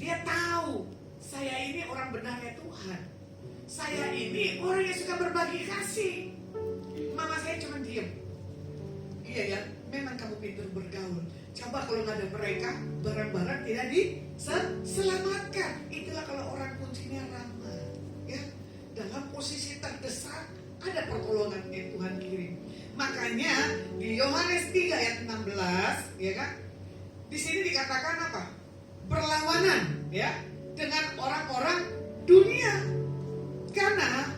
Dia tahu saya ini orang benarnya Tuhan. Saya ini orang yang suka berbagi kasih. Mama saya cuma diem. Iya ya, memang kamu pintar bergaul. Coba kalau nggak ada mereka, barang-barang tidak diselamatkan. Itulah kalau orang kuncinya ramah. Ya, dalam posisi terdesak ada pertolongan yang Tuhan kirim. Makanya di Yohanes 3 ayat 16, ya kan? Di sini dikatakan apa? Berlawanan, ya, dengan orang-orang dunia. Karena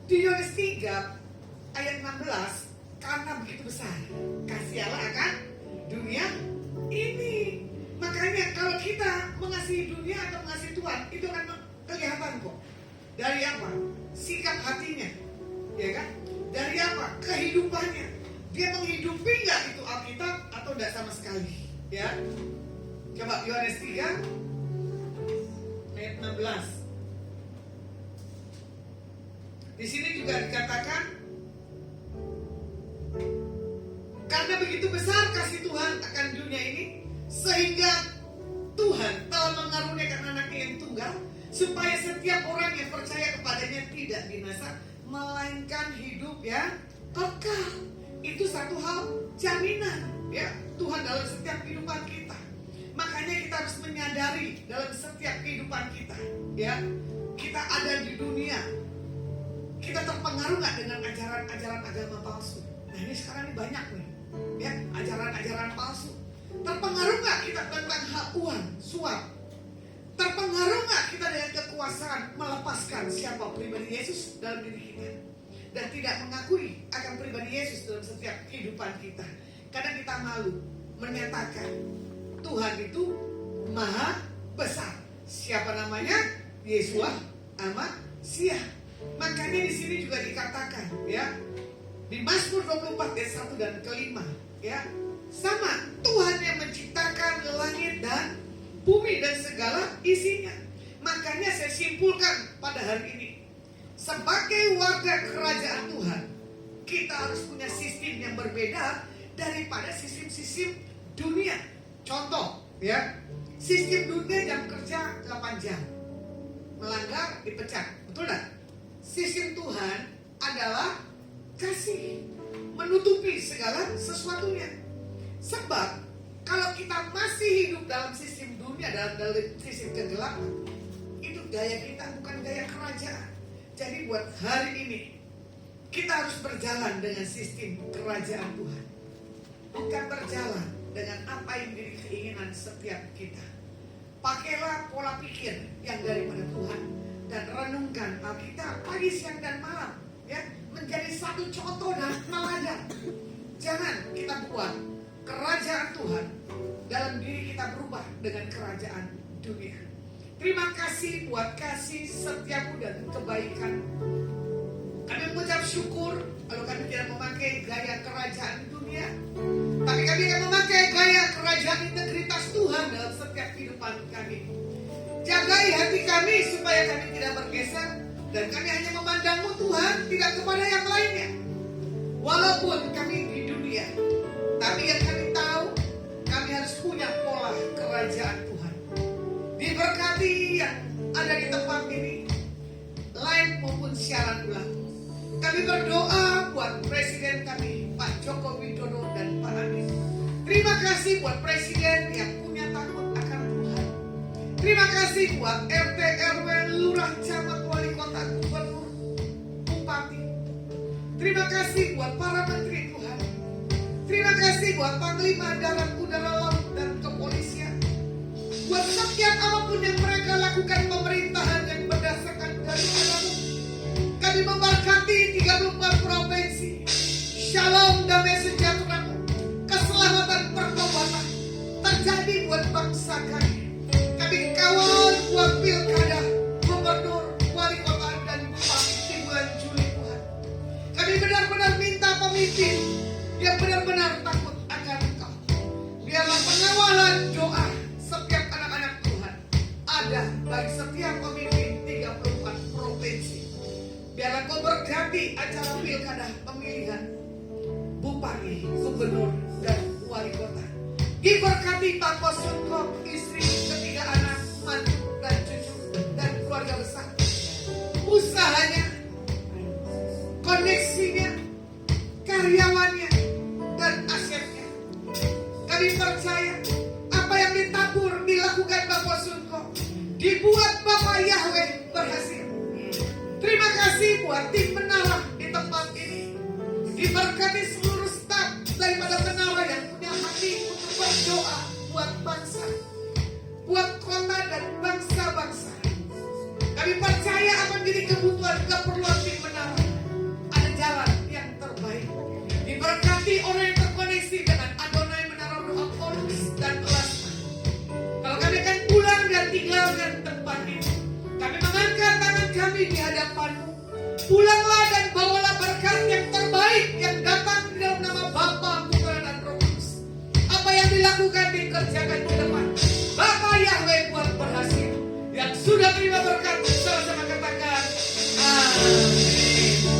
di Yohanes 3 ayat 16, karena begitu besar kasih Allah akan dunia ini. Makanya kalau kita mengasihi dunia atau mengasihi Tuhan, itu akan kelihatan kok. Dari apa? Sikap hatinya, ya kan? Dari apa? Kehidupannya. Dia menghidupi nggak itu Alkitab atau tidak sama sekali? Ya. Coba Yohanes 3 ayat 16. Di sini juga dikatakan, karena begitu besar kasih Tuhan akan dunia ini, sehingga Tuhan telah mengaruniakan anaknya yang tunggal, supaya setiap orang yang percaya kepadanya tidak binasa, melainkan hidup yang kekal. Itu satu hal jaminan, ya, Tuhan dalam setiap kehidupan kita. Makanya kita harus menyadari dalam setiap kehidupan kita, ya, kita ada di dunia, kita terpengaruh nggak dengan ajaran-ajaran agama palsu? Nah ini sekarang ini banyak nih, ya, ajaran-ajaran palsu. Terpengaruh nggak kita tentang hak uang, suap? Terpengaruh nggak kita dengan kekuasaan melepaskan siapa pribadi Yesus dalam diri kita dan tidak mengakui akan pribadi Yesus dalam setiap kehidupan kita? Kadang kita malu menyatakan Tuhan itu maha besar. Siapa namanya? Yeshua Amasya. Makanya di sini juga dikatakan, ya, di Mazmur 24 ayat 1 dan ke-5, ya, sama Tuhan yang menciptakan langit dan bumi dan segala isinya. Makanya saya simpulkan pada hari ini, sebagai warga kerajaan Tuhan, kita harus punya sistem yang berbeda daripada sistem-sistem dunia. Contoh, ya, sistem dunia jam kerja 8 jam, melanggar dipecat, betul tak? Sistem Tuhan adalah kasih, menutupi segala sesuatunya. Sebab kalau kita masih hidup dalam sistem dunia, dalam sistem kegelapan, itu gaya kita bukan gaya kerajaan. Jadi buat hari ini kita harus berjalan dengan sistem kerajaan Tuhan, bukan berjalan dengan apa yang menjadi keinginan setiap kita. Pakailah pola pikir yang daripada Tuhan dan renungkan Alkitab pagi, siang dan malam, ya, menjadi satu contoh dan teladan. Jangan kita buat kerajaan Tuhan dalam diri kita berubah dengan kerajaan dunia. Terima kasih buat kasih setiamu dan kebaikan. Kami mengucap syukur kalau kami tidak memakai gaya kerajaan dunia, tapi kami akan memakai gaya kerajaan integritas Tuhan dalam setiap kehidupan kami. Jagai hati kami supaya kami tidak bergeser dan kami hanya memandangmu Tuhan, tidak kepada yang lainnya. Walaupun kami di dunia, tapi yang kami tahu, kami harus punya pola kerajaan Tuhan. Diberkati yang ada di tempat ini, live maupun siaran ulang. Kami berdoa buat Presiden kami, Pak Joko Widodo dan Pak Anies. Terima kasih buat Presiden yang punya takut akan Tuhan. Terima kasih buat RT, RW, Lurah, Camat, Wali Kota, Gubernur, Bupati. Terima kasih buat para menteri Tuhan. Terima kasih buat Panglima Darat, Udara, Laut, dan Kepolisian. Buat setiap apapun yang mereka lakukan pemerintahan yang berdasarkan dari agama. Kami memberkati 34 provinsi. merasakannya. Kami kawal buat pilkada, gubernur, wali kota, dan bupati di bulan Juli Tuhan. Kami benar-benar minta pemimpin yang benar-benar takut akan Engkau. Biarlah pengawalan doa setiap anak-anak Tuhan ada bagi setiap pemimpin 34 provinsi. Biarlah Kau berkati acara pilkada pemilihan bupati, gubernur, dan wali kota. Diberkati Pak Kosunko, istri, ketiga anak, mantu, dan cucu, dan keluarga besar. Usahanya, koneksinya, karyawannya, dan asetnya. Kami percaya apa yang ditabur dilakukan Pak Kosunko dibuat Bapak Yahweh berhasil. Terima kasih buat tim menara di tempat ini. Diberkati seluruh staf daripada menara yang punya hati untuk berdoa buat bangsa, buat kota dan bangsa-bangsa. Kami percaya apa menjadi kebutuhan keperluan tim menara. Ada jalan yang terbaik. Diberkati orang yang terkoneksi dengan Adonai Menara Doa Polus dan Plasma. Kalau kami akan pulang dan tinggalkan tempat ini, kami mengangkat tangan kami di hadapan-Mu. Pulang